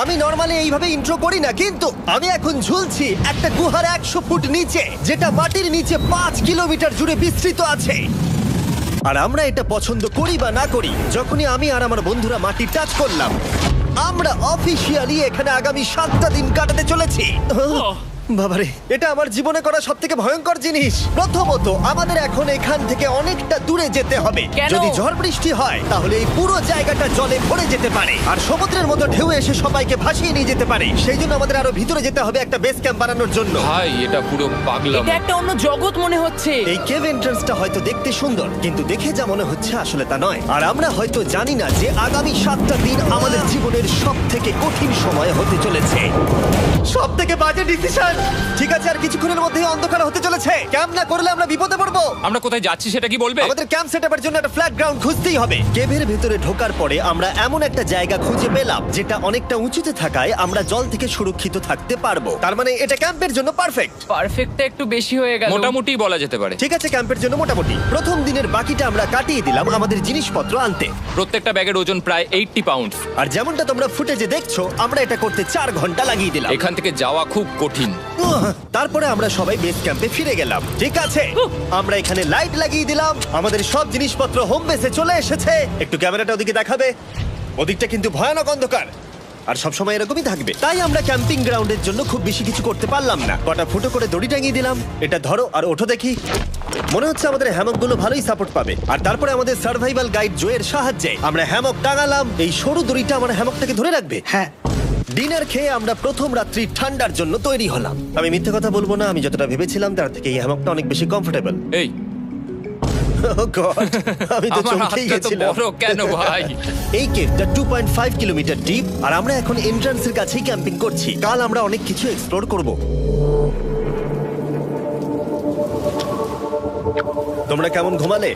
আমি নরমালি এইভাবে ইন্ট্রো করি না, কিন্তু আমি এখন ঝুলছি একটা গুহার 100 ফুট নিচে, যেটা মাটির নিচে 5 কিলোমিটার জুড়ে বিস্তৃত আছে। আর আমরা এটা পছন্দ করি বা না করি, যখনই আমি আর আমার বন্ধুরা মাটি টাচ করলাম, আমরা অফিসিয়ালি এখানে আগামী 7টা দিন কাটাতে চলেছি। বাবারে, এটা আমার জীবনে করা সবথেকে ভয়ঙ্কর জিনিস। প্রথমত, আমাদের এখন এখান থেকে অনেকটা দূরে যেতে হবে। কেন? যদি ঝড় বৃষ্টি হয় তাহলে এই পুরো জায়গাটা জলে ভরে যেতে পারে, আর সমুদ্রের মতো ঢেউ এসে সবাইকে ভাসিয়ে নিয়ে যেতে পারে। সেই জন্য আমাদের আরো ভিতরে যেতে হবে একটা বেস ক্যাম্প বানানোর জন্য। ভাই এটা পুরো পাগলাম। এটা একটা অন্য জগৎ মনে হচ্ছে। এই কেভ এন্ট্রান্সটা হয়তো দেখতে সুন্দর, কিন্তু দেখে যা মনে হচ্ছে আসলে তা নয়। আর আমরা হয়তো জানি না যে আগামী 7টা দিন আমাদের জীবনের সব থেকে কঠিন সময় হতে চলেছে। সব থেকে বাজে ডিসিশন। ঠিক আছে, আর কিছুক্ষণের মধ্যেই অন্ধকার হতে চলেছে। ক্যাম্প না করলে আমরা বিপদে পড়বো। আমরা কোথায় যাচ্ছি সেটা কি বলবে? আমাদের ক্যাম্প সেটআপের জন্য একটা ফ্ল্যাট গ্রাউন্ড খুঁজতেই হবে। কেভের ভেতরে ঢোকার পরে আমরা এমন একটা জায়গা খুঁজে পেলাম যেটা অনেকটা উঁচুতে থাকায় আমরা জল থেকে সুরক্ষিত থাকতে পারবো। তার মানে এটা ক্যাম্পের জন্য পারফেক্ট। পারফেক্টটা একটু বেশি হয়ে গেল। মোটামুটি বলা যেতে পারে। ঠিক আছে, ক্যাম্পের জন্য মোটামুটি। প্রথম দিনের বাকিটা আমরা কাটিয়ে দিলাম আমাদের জিনিসপত্র আনতে। প্রত্যেকটা ব্যাগের ওজন প্রায় 80 পাউন্ডস। আর যেমনটা তোমরা ফুটেজে দেখছো, আমরা এটা করতে 4 ঘন্টা লাগিয়ে দিলাম। এখান থেকে যাওয়া খুব কঠিন। তারপরে আমরা সবাই বেস ক্যাম্পে ফিরে গেলাম। ঠিক আছে, আমরা এখানে লাইট লাগিয়ে দিলাম। আমাদের সব জিনিসপত্র হোম বেসে চলে এসেছে। একটু ক্যামেরাটা ওদিকে দেখাবে? ওদিকটা কিন্তু ভয়ানক অন্ধকার, আর সবসময় এরকমই থাকবে। তাই আমরা ক্যাম্পিং গ্রাউন্ডের জন্য খুব বেশি কিছু করতে পারলাম না। কটা ফুটো করে দড়ি টাঙিয়ে দিলাম। এটা ধরো আর ওঠো দেখি। মনে হচ্ছে আমাদের হ্যামকগুলো ভালোই সাপোর্ট পাবে। আর তারপরে আমাদের সার্ভাইভাল গাইড জোয়ের সাহায্যে আমরা হ্যামক টাঙালাম। এই সরু দড়িটা আমার হ্যামকটাকে ধরে রাখবে। হ্যাঁ। ডিনার খেয়ে আমরা প্রথম রাত্রি ঠান্ডার জন্য তৈরি হলাম। আমি মিথ্যে কথা বলবো না, আমি যতটা ভেবেছিলাম তার থেকে এই হ্যামকটা অনেক বেশি কমফোর্টেবল। এই আমি তো আমার চমকেই হাতটা তো গেছিলাম। বড় কেন ভাই? এই কেভটা 2.5 কিলোমিটার ডিপ, আর আমরা এখন এন্ট্রান্সের কাছেই ক্যাম্পিং করছি। কাল আমরা অনেক কিছু এক্সপ্লোর করব। তোমরা কেমন ঘুমালে?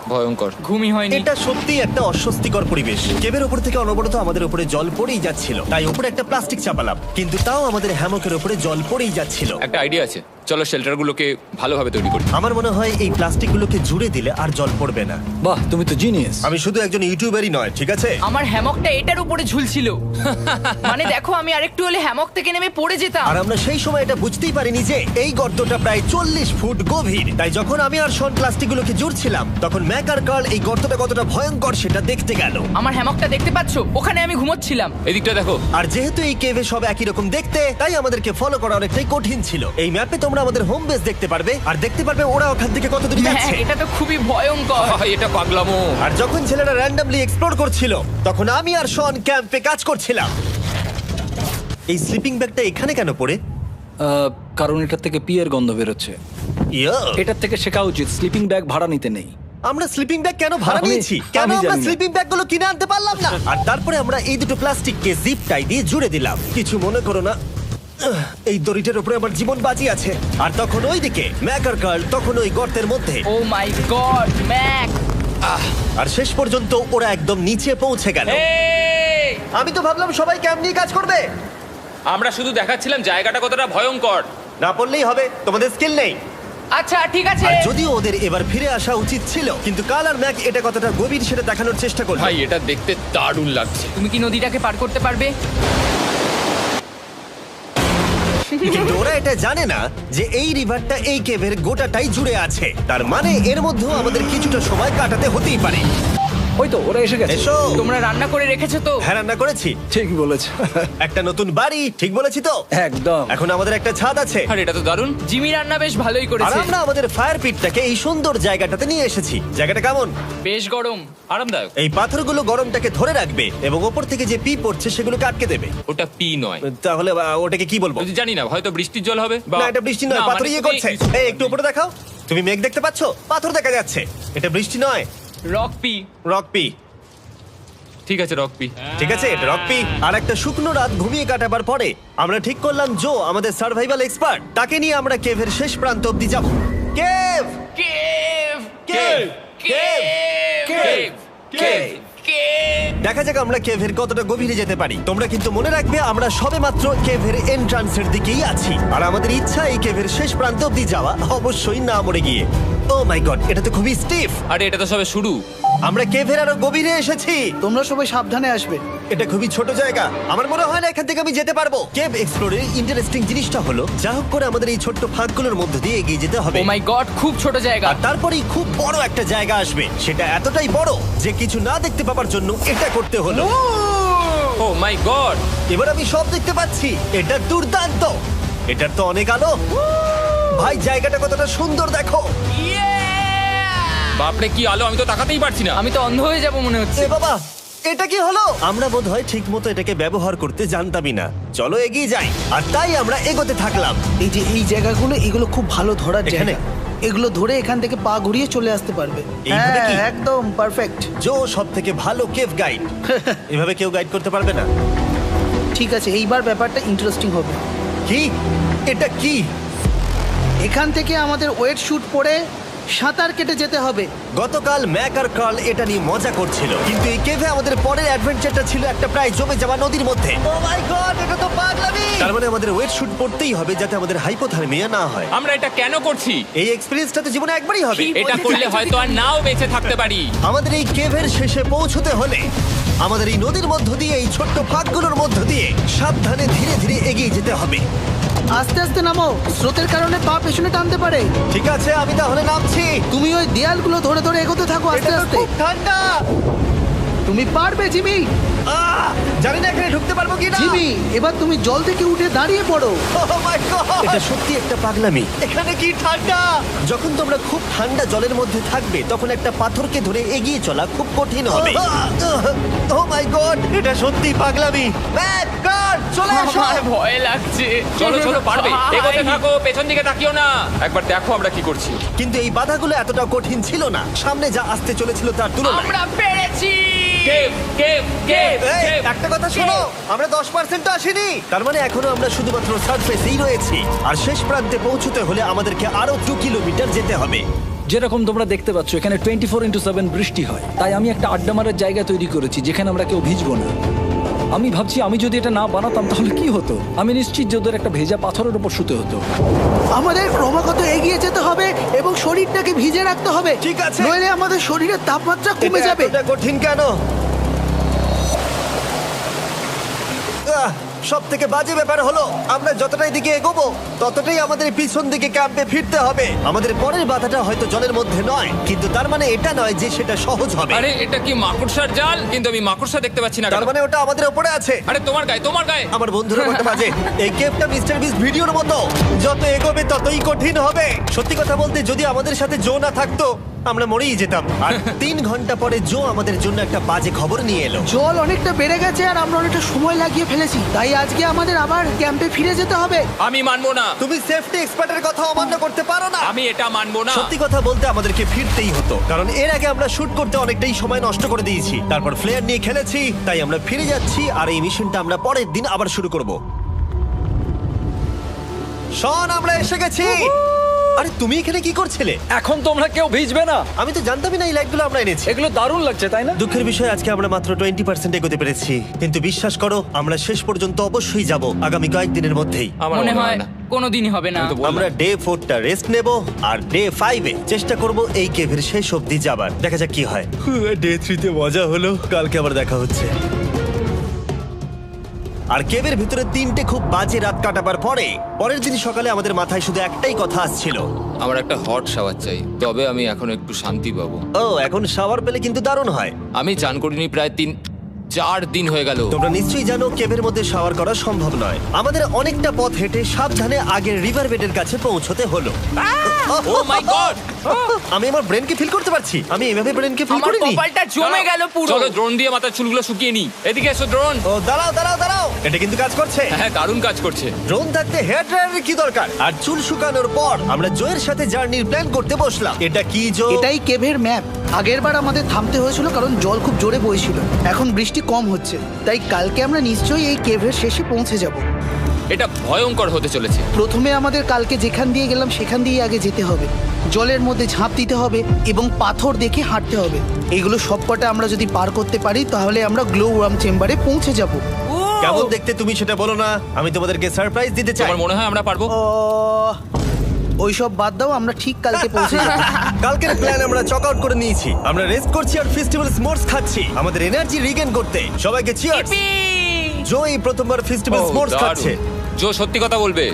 ভয়ঙ্কর। ঘুমই হয়নি। এটা সত্যি একটা অস্বস্তিকর পরিবেশ। কেভের উপর থেকে অনবরত আমাদের উপরে জল পড়েই যাচ্ছিল, তাই উপরে একটা প্লাস্টিক চাপালাম, কিন্তু তাও আমাদের হ্যামকের উপরে জল পড়েই যাচ্ছিল। একটা আইডিয়া আছে, চলো শেল্টারগুলোকে ভালোভাবে তৈরি করি। আমার মনে হয় এই প্লাস্টিকগুলোকে জুড়ে দিলে আর জল পড়বে না। বাহ, তুমি তো জিনিয়াস। আমি শুধু একজন ইউটিউবারই নয়, ঠিক আছে? আমার হ্যামকটা এটার উপরে ঝুলছিল। মানে দেখো, আমি আরেকটু হলে হ্যামক থেকে নেমে পড়ে যেতাম। আর আমরা সেই সময় এটা বুঝতেই পারিনি যে এই গর্তটা প্রায় 40 ফুট গভীর। তাই যখন আমি আর শন প্লাস্টিকগুলোকে জুড়ছিলাম, তখন ম্যাক আর কার্ল এই গর্তটা কতটা ভয়ঙ্কর সেটা দেখতে গেল। আমার হ্যামকটা দেখতে পাচ্ছো? ওখানে আমি ঘুমোচ্ছিলাম। এদিকটা দেখো। আর যেহেতু এই কেভে সব একই রকম দেখতে, তাই আমাদেরকে ফলো করা অনেকটাই কঠিন ছিল। এই ম্যাপে তোমরা আমাদের হোম বেস দেখতে পারবে, আর দেখতে পারবে ওরা ওখান থেকে কত দূর হ্যাঁ, যাচ্ছে। এটা তো খুবই ভয়ঙ্কর। ভাই এটা পাগলামো। আর যখন ছেলেরা র্যান্ডমলি এক্সপ্লোর করছিল, তখন আমি আর শন ক্যাম্পে কাজ করছিলাম। এই স্লিপিং ব্যাগটা এখানে কেন পড়ে? কারণ এটার থেকে পিয়ের গন্ধ বেরোচ্ছে। ইয়া, এটার থেকে শেখা উচিত স্লিপিং ব্যাগ ভাড়া নিতে নেই। আমরা স্লিপিং ব্যাগ কেন ভাড়া আমি- নিয়েছি? কেন আমি আমরা জানি না। স্লিপিং ব্যাগগুলো কিনে আনতে পারলাম না? আর তারপরে আমরা এই দুটো প্লাস্টিককে জিপ টাই দিয়ে জুড়ে দিলাম। কিছু মনে করো না, এই দড়িটার উপরে আমার জীবন বাজি আছে। আর তখন ওইদিকে ম্যাক আর কার্ল তখন ওই গর্তের মধ্যে। ও মাই গড, ম্যাক! আর শেষ পর্যন্ত ওরা একদম নিচে পৌঁছে গেল। এই! আমি তো ভাবলাম সবাই ক্যাম্প নিয়ে কাজ করবে। আমরা শুধু দেখাচ্ছিলাম জায়গাটা কতটা ভয়ঙ্কর। না পড়লেই হবে, তোমাদের স্কিল নেই। আচ্ছা ঠিক আছে। আর যদিও ওদের এবার ফিরে আসা উচিত ছিল, কিন্তু কাল আর ম্যাক এটা কতটা গভীর সেটা দেখানোর চেষ্টা করলো। ভাই এটা দেখতে দারুণ লাগছে। তুমি কি নদীটাকে পার করতে পারবে? কিন্তু ওরা এটা জানে না যে এই রিভারটা এই কেভের গোটাটাই জুড়ে আছে। তার মানে এর মধ্যেও আমাদের কিছুটা সময় কাটাতে হতেই পারে। ওই তো ওরা এসে গেছে। এসো। তোমরা রান্না করে রেখেছো তো? হ্যাঁ, রান্না করেছি। ঠিক বলেছ। একটা নতুন বাড়ি, ঠিক বলেছি তো? একদম। এখন আমাদের একটা ছাদ আছে। আর এটা তো দারুণ। জিমি রান্না বেশ ভালোই আর করেছে। আমরা আমাদের ফায়ার পিটটাকে এই সুন্দর জায়গাটাতে নিয়ে এসেছি। জায়গাটা কেমন? বেশ গরম। আরামদায়ক। এই পাথরগুলো গরমটাকে ধরে রাখবে এবং ওপর থেকে যে পি পড়ছে সেগুলোকে আটকে দেবে। ওটা পি নয়। তাহলে ওটাকে কি বলবো? যদি জানি না, হয়তো বৃষ্টির জল হবে বা না, এটা বৃষ্টি নয়, না, পাথর মানে ইয়ে তুমি- করছে। এই একটু উপরে দেখাও। তুমি মেঘ দেখতে পাচ্ছো? পাথর দেখা যাচ্ছে। এটা বৃষ্টি নয়, রক পি। Rock P. ঠিক আছে, রক পি। ঠিক আছে, এটা রক পি। আর একটা শুকনো রাত ঘুমিয়ে কাটাবার পরে আমরা ঠিক করলাম জো আমাদের সার্ভাইভাল এক্সপার্ট, তাকে নিয়ে আমরা কেভের শেষ প্রান্ত অব্দি যাব। Cave, cave! Cave, cave, cave! Cave. দেখা যাক আমরা কেভের কতটা গভীরে যেতে পারি। তোমরা কিন্তু মনে রাখবে আমরা সবেমাত্র কেভের এন্ট্রান্সের দিকেই আছি, আর আমাদের ইচ্ছা এই কেভের শেষ প্রান্ত অব্দি যাওয়া, অবশ্যই না মরে গিয়ে। ও মাই গড, এটা তো খুবই স্টিফ। আরে এটা তো সবে শুরু। আমরা কেভের আরো গভীরে এসেছি। তোমরা সবাই সাবধানে আসবে। এটা খুবই ছোট জায়গা, আমার মনে হয় না এখান থেকে আমি যেতে পারবো। কেভ এক্সপ্লোরের ইন্টারেস্টিং জিনিসটা হলো যা হোক করে আমাদের এই ছোট্ট ফাঁকগুলোর মধ্যে দিয়ে এগিয়ে যেতে হবে। ও মাই গড, খুব ছোট জায়গা। আর তারপরেই খুব বড় একটা জায়গা আসবে, সেটা এতটাই বড় যে কিছু না দেখতে পাওয়ার জন্য এটা করতে হলো। ও মাই গড। এবার আমি সব দেখতে পাচ্ছি, এটা দুর্দান্ত। এটার তো অনেক আলো। ভাই জায়গাটা কতটা সুন্দর দেখো। বাপরে কি আলো, আমি তো তাকাতেই পারছি না। আমি তো অন্ধ হয়ে যাব মনে হচ্ছে। এ বাবা, এটা কি হলো? আমরা বোধহয় ঠিক মতো এটাকে ব্যবহার করতে জানতামই না। চলো এগিয়ে যাই। আর তাই আমরা এগোতে থাকলাম। এই যে এই জায়গাগুলো, এগুলো খুব ভালো ধরার এখানে? জায়গা। এগুলো ধরে এখান থেকে পা ঘুরিয়ে চলে আসতে পারবে। এইভাবে কি? হ্যাঁ, একদম পারফেক্ট। জো সব থেকে ভালো কেভ গাইড। এভাবে কেউ গাইড করতে পারবে না। ঠিক আছে, এইবার ব্যাপারটা ইন্টারেস্টিং হবে। কি? এটা কি? এখান থেকে আমাদের ওয়েট শুট পরে সাঁতার কেটে যেতে হবে। গতকাল ম্যাক আর কার্ল এটা নিয়ে মজা করছিল, কিন্তু এই কেভে আমাদের পরের অ্যাডভেঞ্চারটা ছিল একটা প্রায় জমে যাওয়া নদীর মধ্যে। ও মাই গড, এটা তো পাগলামি! তার মানে আমাদের ওয়েট শুট পড়তেই হবে যাতে আমাদের হাইপোথার্মিয়া না হয়। আমরা এটা কেন করছি? এই এক্সপেরিয়েন্সটা তো জীবনে একবারই হবে। কি? এটা করলে হয়তো আর নাও বেঁচে থাকতে পারি। আমাদের এই কেভের শেষে পৌঁছতে হলে আমাদের এই নদীর মধ্য দিয়ে, এই ছোট্ট ফাঁকগুলোর মধ্য দিয়ে সাবধানে ধীরে ধীরে এগিয়ে যেতে হবে। আস্তে আস্তে নামো, স্রোতের কারণে পা পেছনে টানতে পারে। ঠিক আছে, আমি তাহলে নামছি। তুমি ওই দেয়ালগুলো ধরে ধরে এগোতে থাকো আস্তে এটা তো আস্তে। খুব ঠান্ডা। তুমি পারবে জিমি। জানি না এখানে ঢুকতে পারবো কিনা। জিমি, এবার তুমি জল থেকে উঠে দাঁড়িয়ে পড়ো। Oh my God! এটা সত্যি একটা পাগলামি। এখানে কি ঠান্ডা! যখন তোমরা খুব ঠান্ডা জলের মধ্যে থাকবে তখন একটা পাথরকে ধরে এগিয়ে চলা খুব কঠিন হবে। ও মাই গড, এটা সত্যি পাগলামি। ম্যাক, গড, চলে এসো। আমার ভয় লাগছে। চলো চলো, পারবে। ভাই। এগোতে থাকো, পেছন দিকে তাকিও না। একবার দেখো আমরা কি করছি। কিন্তু এই বাধাগুলো এতটা কঠিন ছিল না সামনে যা আসতে চলেছিল তার তুলনায়। আমরা পেরেছি। কেভ কেভ কেভ এই, কেভ। একটা কথা শোনো, আমরা 10% আসিনি। তার মানে এখনো আমরা শুধুমাত্র সার্ফেসেই রয়েছি, আর শেষ প্রান্তে পৌঁছতে হলে আমাদেরকে আরো 2 কিলোমিটার যেতে হবে। যেরকম তোমরা দেখতে পাচ্ছ এখানে 24/7 বৃষ্টি হয়, তাই আমি একটা আড্ডা মারার জায়গা তৈরি করেছি যেখানে আমরা কেউ ভিজবো না। আমি ভাবছি আমি যদি এটা না বানাতাম তাহলে কি হতো। আমি নিশ্চিত যে ওদের একটা ভেজা পাথরের উপর শুতে হতো। আমাদের ক্রমাগত এগিয়ে যেতে হবে এবং শরীরটাকে ভিজে রাখতে হবে। ঠিক আছে। নইলে আমাদের শরীরের তাপমাত্রা কমে এটা যাবে। এতটা কঠিন কেন? সব থেকে বাজে ব্যাপার হলো আমরা যতটাই দিকে এগোবো ততটাই আমাদের পিছন দিকে ক্যাম্পে ফিরতে হবে। আমাদের পরের বাধাটা হয়তো জলের মধ্যে নয়, কিন্তু তার মানে এটা নয় যে সেটা সহজ হবে। আরে এটা কি মাকড়সার জাল? কিন্তু আমি মাকড়সা দেখতে পাচ্ছি না। তার কেন? মানে ওটা আমাদের উপরে আছে। আরে তোমার গায়ে, তোমার গায়ে। আমার বন্ধুরা বলতে বাজে। এই কেভটা মিস্টার বিস্ট ভিডিওর মতো, যত এগোবে ততই কঠিন হবে। সত্যি কথা বলতে যদি আমাদের সাথে জো না থাকতো আমরা মরেই যেতাম। আর 3 ঘন্টা পরে জো আমাদের জন্য একটা বাজে খবর নিয়ে এলো। জল অনেকটা বেড়ে গেছে আর আমরা অনেকটা সময় লাগিয়ে ফেলেছি, তাই আজকে আমাদের আবার ক্যাম্পে ফিরে যেতে হবে। আমি মানবো না। তুমি সেফটি এক্সপার্টের কথা অমান্য করতে পারো না। আমি এটা মানবো না। সত্যি কথা বলতে আমাদেরকে ফিরতেই হতো, কারণ এর আগে আমরা শুট করতে অনেকটাই সময় নষ্ট করে দিয়েছি। তারপর ফ্লেয়ার নিয়ে খেলেছি, তাই আমরা ফিরে যাচ্ছি আর এই মিশনটা আমরা পরের দিন আবার শুরু করব। শন, আমরা এসে গেছি। আরে তুমি এখানে কি করছিলে? এখন তোমরা কেউ ভিজবে না। আমি তো জানতামই না এই লাইটগুলো আমরা এনেছি। এগুলো দারুণ লাগছে তাই না? দুঃখের বিষয় আজকে আমরা মাত্র 20% এগোতে পেরেছি, কিন্তু বিশ্বাস করো আমরা শেষ পর্যন্ত অবশ্যই যাব আগামী কয়েকদিনের মধ্যেই। আমার মনে হয় না। কোনোদিনই হবে না। আমি তো বললাম। আমরা ডে 4টা রেস্ট নেব আর ডে 5-এ চেষ্টা করব এই কেভের শেষ অবধি যাবার। দেখা যাক কি হয়। ডে 3-তে মজা হলো, কালকে আবার দেখা হচ্ছে। আর কেভের ভিতরে 3টে খুব বাজে রাত কাটাবার পরে পরের দিন সকালে আমাদের মাথায় শুধু একটাই কথা আসছিল। আমার একটা হট শাওয়ার চাই, তবে আমি এখন একটু শান্তি পাবো। ও, এখন শাওয়ার পেলে কিন্তু দারুণ হয়। আমি চান করিনি প্রায় 3-4 দিন হয়ে গেল। তোমরা নিশ্চয়ই জানো কেভের মধ্যে শাওয়ার করা সম্ভব নয়। আমাদের অনেকটা পথ হেঁটে সাবধানে আগের রিভার বেডের কাছে পৌঁছতে হলো। ও মাই গড! আমি আমার ব্রেনকে ফিল করতে পারছি। আমি এভাবে ব্রেনকে ফিল আমার করিনি। কপালটা জমে গেল পুরো। চলো ড্রোন দিয়ে মাথার চুলগুলো শুকিয়ে নি। এদিকে এসো ড্রোন। ও দাঁড়াও দাঁড়াও দাঁড়াও, এটা কিন্তু কাজ করছে। হ্যাঁ, দারুণ কাজ করছে। ড্রোন থাকতে হেয়ার ড্রায়ারের কি দরকার? আর চুল শুকানোর পর আমরা জয়ের সাথে জার্নির প্ল্যান করতে বসলাম। এটা কি জো? এটাই কেভের ম্যাপ। আগেরবার আমাদের থামতে হয়েছিল কারণ জল খুব জোরে বইছিল। এখন বৃষ্টি কম হচ্ছে, তাই কালকে আমরা নিশ্চয়ই এই কেভের শেষে পৌঁছে যাব। এটা ভয়ঙ্কর হতে চলেছে। প্রথমে আমাদের কালকে যেখান দিয়ে গেলাম সেখান দিয়ে আগে যেতে হবে। জলের মধ্যে ঝাঁপ দিতে হবে এবং পাথর দেখে হাঁটতে হবে। এগুলো সবকটা আমরা যদি পার করতে পারি তাহলে আমরা গ্লো ওয়ার্ম চেম্বারে পৌঁছে যাব। কেমন দেখতে তুমি সেটা বলো না, আমি তোমাদেরকে সারপ্রাইজ দিতে চাই। তোমার মনে হয় আমরা পারবো? ওইসব বাদ দাও, আমরা ঠিক কালকে পৌঁছে যাবো। কালকের প্ল্যান আমরা চক আউট করে নিয়েছি। আমরা রেস্ট করছি আর ফেস্টিভ্যাল স্মোর্স খাচ্ছি আমাদের এনার্জি রিগেন করতে। সবাইকে চিয়ার্স। Yippee! জো এই প্রথমবার ফেস্টিভ্যাল ও, স্মোর্স দারুণ। খাচ্ছে। জো সত্যি কথা বলবে।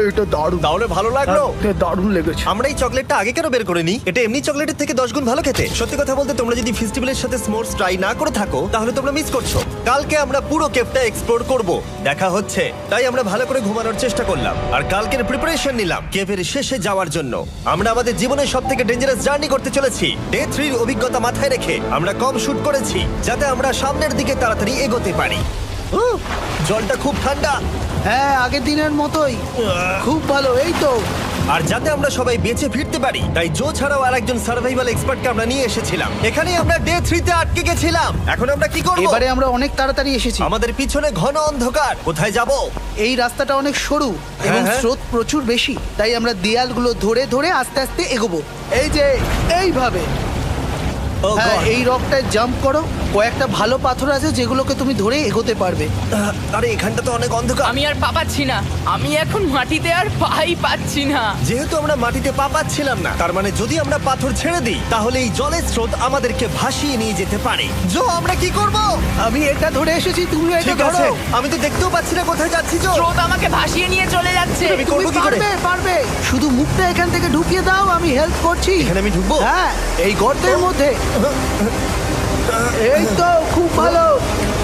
এটা দারুণ, তাহলে ভালো লাগলো? দারুণ লেগেছে। আমরা এই চকলেটটা আগে কেন বের করে নিই? এটা এমনি চকলেটের থেকে 10 গুণ ভালো খেতে। সত্যি কথা বলতে তোমরা যদি ফেস্টিভ্যালের সাথে স্মোর্স ট্রাই না করে থাকো তাহলে তোমরা মিস করছো। কালকে আমরা পুরো কেভটা এক্সপ্লোর করব, দেখা হচ্ছে। তাই আমরা ভালো করে ঘুমানোর চেষ্টা করলাম আর কালকের প্রিপারেশন নিলাম কেভের শেষে যাওয়ার জন্য। আমরা আমাদের জীবনের সবথেকে ডেঞ্জারাস জার্নি করতে চলেছি। ডে 3 এর অভিজ্ঞতা মাথায় রেখে আমরা কম শুট করেছি যাতে আমরা সামনের দিকে তাড়াতাড়ি এগোতে পারি। জলটা খুব ঠান্ডা হ্যাঁ, আগের দিনের মতোই, খুব ভালো। এই তো আর যাতে আমরা সবাই বেঁচে ফিরতে পারি তাই জো ছাড়াও আরেকজন সার্ভাইভাল এক্সপার্টকে আমরা নিয়ে এসেছিলাম। এখানেই আমরা ডে 3 তে আটকে গেছিলাম। এখন আমরা কি করব? এবারে আমরা অনেক তাড়াতাড়ি এসেছি। আমাদের পিছনে ঘন অন্ধকার, কোথায় যাব? এই রাস্তাটা অনেক সরু এবং হ্যাঁ। স্রোত প্রচুর বেশি, তাই আমরা দেয়ালগুলো ধরে ধরে আস্তে আস্তে এগোবো। এই যে এইভাবে। Oh হ্যাঁ, God! এই রকটায় জাম্প করো। কয়েকটা ভালো পাথর আছে যেগুলোকে তুমি ধরে এগোতে পারবে। আরে এখানটা তো অনেক অন্ধকার। আমি আর পা পাচ্ছি না, আমি এখন মাটিতে আর পাই পাচ্ছি না। যেহেতু আমরা মাটিতে পা পাচ্ছিলাম না, তার মানে যদি আমরা পাথর ছেড়ে দিই তাহলে এই জলের স্রোত আমাদেরকে ভাসিয়ে নিয়ে যেতে পারে। জো, আমরা কি করব? আমি এটা ধরে এসেছি, তুমি এটা ঠিক আছে, ধরো। আমি তো দেখতেও পাচ্ছি না কোথায় যাচ্ছি। জো, স্রোত আমাকে ভাসিয়ে নিয়ে চলে যাচ্ছে। আমি তুমি করবো কি করে? পারবে, পারবে। শুধু মুখটা এখান থেকে ঢুকিয়ে দাও, আমি হেল্প করছি। এখানে আমি ঢুকবো? হ্যাঁ, এই গর্তের মধ্যে। এই তো, খুব ভালো।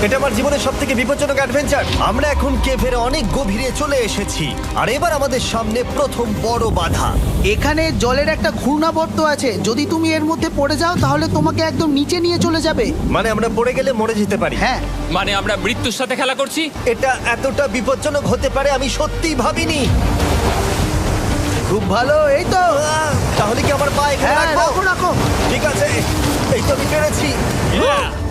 এটা আমার জীবনের সবথেকে বিপজ্জনক অ্যাডভেঞ্চার। আমরা এখন কেভের অনেক গভীরে চলে এসেছি আর এবার আমাদের সামনে প্রথম বড় বাধা। এখানে জলের একটা ঘূর্ণাবর্ত আছে, যদি তুমি এর মধ্যে পড়ে যাও তাহলে তোমাকে একদম নিচে নিয়ে চলে যাবে। মানে আমরা পড়ে গেলে মরে যেতে পারি। হ্যাঁ, মানে আমরা মৃত্যুর সাথে খেলা করছি। এটা এতটা বিপজ্জনক হতে পারে আমি সত্যিই ভাবিনি। খুব ভালো। এই তো, তাহলে কি আমার পা এখানে হ্যাঁ, রাখবো? রাখো রাখো। ঠিক আছে, এই তো আমি পেরেছি।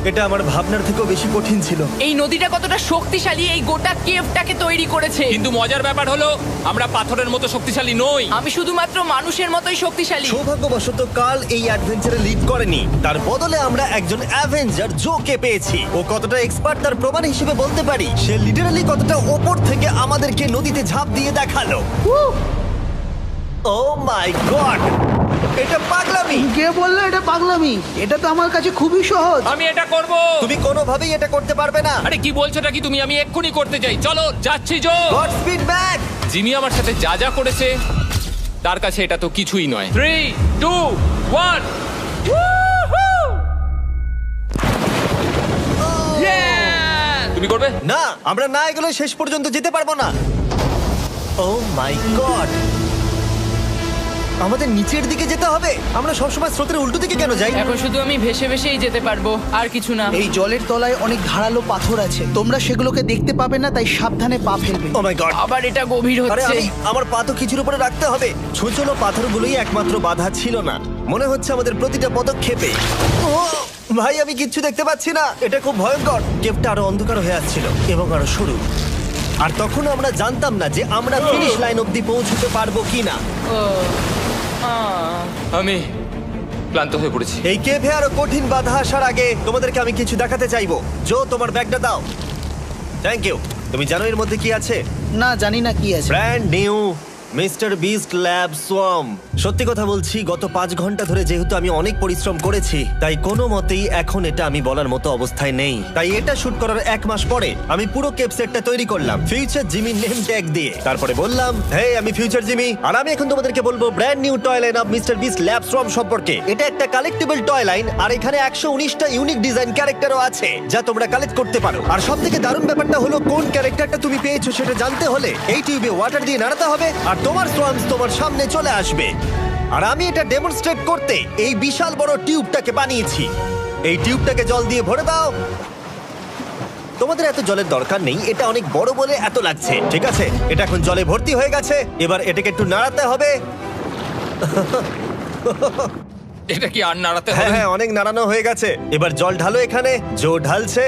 এটা আমার ভাবনার থেকেও বেশি কঠিন ছিল। এই নদীটা কতটা শক্তিশালী এই গোটা কেভটাকে তৈরি করেছে। কিন্তু মজার ব্যাপার হলো আমরা পাথরের মতো শক্তিশালী নই। আমি শুধুমাত্র মানুষের মতোই শক্তিশালী। সৌভাগ্যবশত কাল এই অ্যাডভেঞ্চারে লিড করেনি, তার বদলে আমরা একজন অ্যাভেঞ্জার জোকে পেয়েছি। ও কতটা এক্সপার্ট তার প্রমাণ হিসেবে বলতে পারি। সে লিটারালি কতটা ওপর থেকে আমাদেরকে নদীতে ঝাঁপ দিয়ে দেখালো। ও মাই গড, এটা পাগলামি। কে বললো এটা পাগলামি? এটা তো আমার কাছে খুবই সহজ। আমি এটা করব। তুমি কোনোভাবেই এটা করতে পারবে না। আরে কি বলছোটা কি তুমি? আমি এক্ষুনি করতে চাই। চলো যাচ্ছি Joe. God speed back. Jimmy আমার সাথে যা যা করেছে তার কাছে এটা তো কিছুই নয়। 3, 2, 1। তুমি করবে? না, আমরা না এগুলো শেষ পর্যন্ত যেতে পারবো না। ও মাই গড, আমাদের নিচের দিকে যেতে হবে। আমরা সবসময় স্রোতের উল্টো দিকে কেন যাই? এখন শুধু আমি ভেসে ভেসেই যেতে পারবো, আর কিছু না। এই জলের তলায় অনেক ধারালো পাথর আছে, তোমরা সেগুলোকে দেখতে পাবে না, তাই সাবধানে পা ফেলবে। ও মাই গড, আবার এটা গভীর আরে হচ্ছে। আমার পা তো কিছুর উপরে রাখতে হবে। ছোট পাথরগুলোই একমাত্র বাধা ছিল না, মনে হচ্ছে আমাদের প্রতিটা পদক্ষেপে। ও ভাই, আমি কিচ্ছু দেখতে পাচ্ছি না। এটা খুব ভয়ঙ্কর। কেভটা আরো অন্ধকার হয়ে আসছিল এবং আরো সরু। আর তখন আমরা জানতাম না যে আমরা ফিনিশ লাইন অবধি পৌঁছতে পারবো কিনা। ও, আহ। আমি ক্লান্ত হয়ে পড়েছি। এই কেভে আরো কঠিন বাধা আসার আগে তোমাদেরকে আমি কিছু দেখাতে চাইবো। জো, তোমার ব্যাগটা দাও। Thank you. তুমি জানো এর মধ্যে কি আছে? না, জানি না কি আছে। Brand new mister beast lab swamp. সত্যি কথা বলছি, গত 5 ঘন্টা ধরে যেহেতু আমি অনেক পরিশ্রম করেছি, তাই কোনো মতেই এখন এটা আমি বলার মতো অবস্থায় নেই। তাই এটা শুট করার 1 মাস পরে আমি পুরো কেপ সেটটা তৈরি করলাম ফিউচার জিমি নেম ট্যাগ দিয়ে। তারপরে বললাম, হে, আমি ফিউচার জিমি, আর আমি এখন তোমাদেরকে বলবো brand new toy line of mister beast lab swamp সম্পর্কে। এটা একটা কালেক্টেবল টয় লাইন, আর এখানে 119টা ইউনিক ডিজাইন ক্যারেক্টারও আছে যা তোমরা কালেক্ট করতে পারো। আর সবথেকে দারুণ ব্যাপারটা হলো, কোন ক্যারেক্টারটা তুমি পেয়েছো সেটা জানতে হলে এই টিউবে ওয়াটার দিয়ে নাড়াতে হবে আর তোমার সোয়ামস তোমার সামনে চলে আসবে। আর আমি এটা ডেমনস্ট্রেট করতে এই বিশাল বড় টিউবটাকে বানিয়েছি। এই টিউবটাকে জল দিয়ে ভরে দাও। তোমাদের এত জলের দরকার নেই, এটা অনেক বড় বলে এত লাগছে। ঠিক আছে, এটা এখন জলে ভর্তি হয়ে গেছে। এবার এটাকে একটু নাড়াতে হবে। এটা কি আর নাড়াতে হ্যাঁ হবে? হ্যাঁ, অনেক নাড়ানো হয়ে গেছে। এবার জল ঢালো এখানে। জো ঢালছে।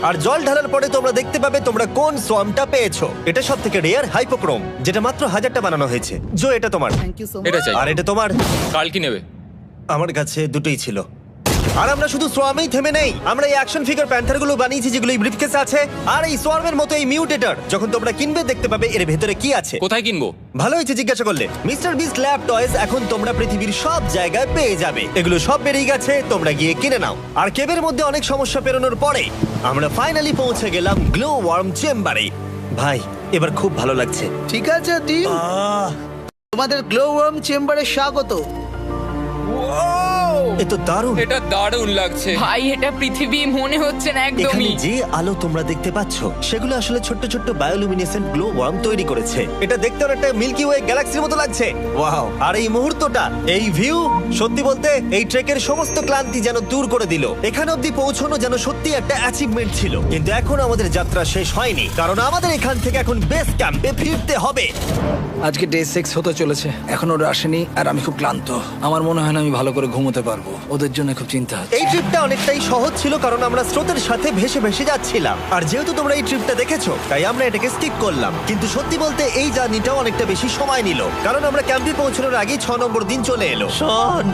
আর জল ঢালার পরে তোমরা দেখতে পাবে তোমরা কোন সোয়ামটা পেয়েছো। এটা সব থেকে রেয়ার হাইপোক্রোম, যেটা মাত্র 1000টা বানানো হয়েছে। জো, এটা তোমার। Thank you so much. এটা চাই। আর এটা তোমার। কাল কি নেবে? আমার কাছে দুটোই ছিল। আর আমরা শুধু সোয়ামেই থেমে নেই, আমরা এই অ্যাকশন ফিগার প্যান্থারগুলো বানিয়েছি যেগুলো এই ব্রিফকেসে আছে, আর এই সোয়ার্মের মতো এই মিউটেটর। যখন তোমরা কিনবে দেখতে পাবে এর ভেতরে কি আছে। কোথায় কিনবো? ভালো হয়েছে জিজ্ঞাসা করলে। মিস্টার বিস্ট ল্যাব টয়েস এখন তোমরা পৃথিবীর সব জায়গায় পেয়ে যাবে। এগুলো সব বেরিয়ে গেছে, তোমরা গিয়ে কিনে নাও। আর কেবের মধ্যে অনেক সমস্যা পেরোনোর পরে আমরা ফাইনালি পৌঁছে গেলাম গ্লো ওয়ার্ম চেম্বারে। ভাই এবার খুব ভালো লাগছে। ঠিক আছে টিম, তোমাদের গ্লো ওয়ার্ম চেম্বারে স্বাগত। এ তো দারুণ। এটা দারুণ লাগছে। ভাই এটা পৃথিবী মনে হচ্ছে না এখানে একদমই। যে আলো তোমরা দেখতে পাচ্ছ সেগুলো আসলে ছোট্ট ছোট্ট বায়োলুমিনেসেন্ট গ্লো ওয়ার্ম তৈরি করেছে। এটা দেখতে অনেকটা মিল্কি ওয়ে গ্যালাক্সির মতো লাগছে। ওয়াও! আর এই মুহূর্তটা, এই ভিউ, সত্যি বলতে এই ট্রেকের সমস্ত ক্লান্তি যেন দূর করে দিল। এখানে অবধি পৌঁছানো যেন সত্যি একটা অ্যাচিভমেন্ট ছিল। কিন্তু এখন আমাদের যাত্রা শেষ হয়নি, কারণ আমাদের এখান থেকে এখন বেস ক্যাম্পে ফিরতে হবে। আজকে ডে 6 হতে চলেছে, এখনো ওরা আসেনি আর আমি খুব ক্লান্ত। আমার মনে হয় না আমি ভালো করে ঘুমোতে পারবো, ওদের জন্য খুব চিন্তা হচ্ছে। এই ট্রিপটা অনেকটাই সহজ ছিল কারণ আমরা স্রোতের সাথে ভেসে ভেসে যাচ্ছিলাম। আর যেহেতু তোমরা এই ট্রিপটা দেখেছো তাই আমরা এটাকে স্কিপ করলাম। কিন্তু সত্যি বলতে এই জার্নিটাও অনেকটা বেশি সময় নিল, কারণ আমরা ক্যাম্পে পৌঁছানোর আগেই 6 নম্বর দিন চলে এলো। শন,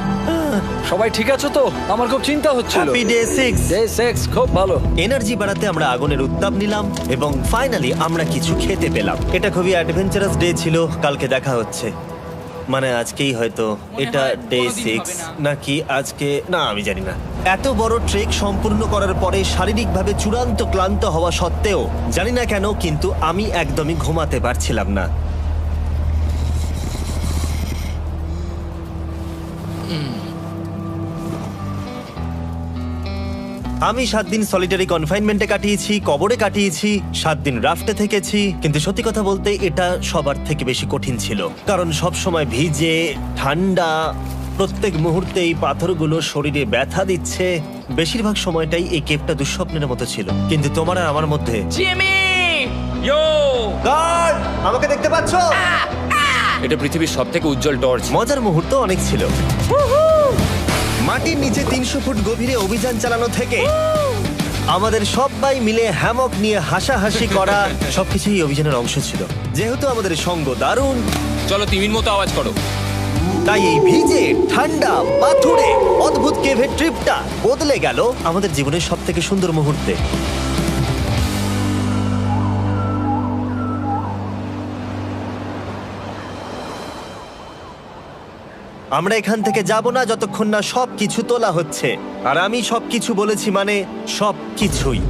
সবাই ঠিক আছে তো? আমার খুব চিন্তা হচ্ছিল। Happy day 6। ডে 6 খুব ভালো। এনার্জি বাড়াতে আমরা আগুনের উত্তাপ নিলাম এবং ফাইনালি আমরা কিছু খেতে পেলাম। এটা খুবই অ্যাডভেঞ্চারাস ডে ছিল। কালকে দেখা হচ্ছে, মানে আজকেই হয়তো। এটা হয় ডে কোনোদিন 6 হবে না। নাকি আজকে, না আমি জানি না। এত বড় ট্রেক সম্পূর্ণ করার পরে শারীরিকভাবে চূড়ান্ত ক্লান্ত হওয়া সত্ত্বেও জানি না কেন কিন্তু আমি একদমই ঘুমাতে পারছিলাম না। আমি 7 দিন সলিটারি কনফাইনমেন্টে কাটিয়েছি, কবরে কাটিয়েছি, 7 দিন রাফটে থেকেছি। কিন্তু সত্যি কথা বলতে এটা সবার থেকে বেশি কঠিন ছিল, কারণ সব সময় ভিজে, ঠান্ডা, প্রত্যেক মুহূর্তে এই পাথরগুলো শরীরে ব্যথা দিচ্ছে। বেশিরভাগ সময়টাই এই কেপটা দুঃস্বপ্নের মতো ছিল। কিন্তু তোমার আর আমার মধ্যে জিমি! ইয়ো! গার্ড, আমাকে দেখতে পাচ্ছো? এটা পৃথিবীর সবথেকে উজ্জ্বল টর্চ। মজার মুহূর্ত অনেক ছিল। মাটির নিচে 300 ফুট গভীরে অভিযান চালানো থেকে আমাদের সবাই মিলে হ্যামক নিয়ে হাসাহাসি করা সবকিছুই অভিযানের অংশ ছিল। যেহেতু আমাদের সঙ্গ দারুণ, চলো তিমির মতো আওয়াজ করো। তাই এই ভিজে, ঠান্ডা, পাথুরে অদ্ভুত কেভের ট্রিপটা বদলে গেল আমাদের জীবনের সব থেকে সুন্দর মুহূর্তে। আমরা এখান থেকে যাব না যতক্ষণ না সবকিছু তোলা হচ্ছে। আর আমি সবকিছু বলেছি মানে সবকিছুই।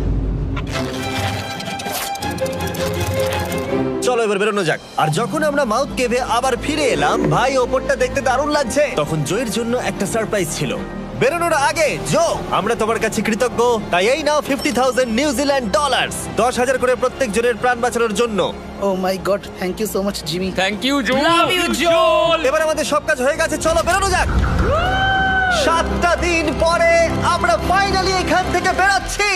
চলো এবার বেরোনো যাক। আর যখন আমরা মাউথ কেভে আবার ফিরে এলাম, ভাই ওপরটা দেখতে দারুণ লাগছে। তখন জয়ের জন্য একটা সারপ্রাইজ ছিল। বেরোনোর আগে জো, আমরা তোমার কাছে কৃতজ্ঞ। তাই এই নাও $50,000 নিউজিল্যান্ড ডলার, 10,000 করে প্রত্যেক জনের প্রাণ বাঁচানোর জন্য। Oh my God, thank you so much Jimmy. Thank you Joe. Love you, Joel! এবার আমাদের সব কাজ হয়ে গেছে, চলো বেরোনো যাক। 7টা দিন পরে আমরা ফাইনালি এখান থেকে বেরোচ্ছি।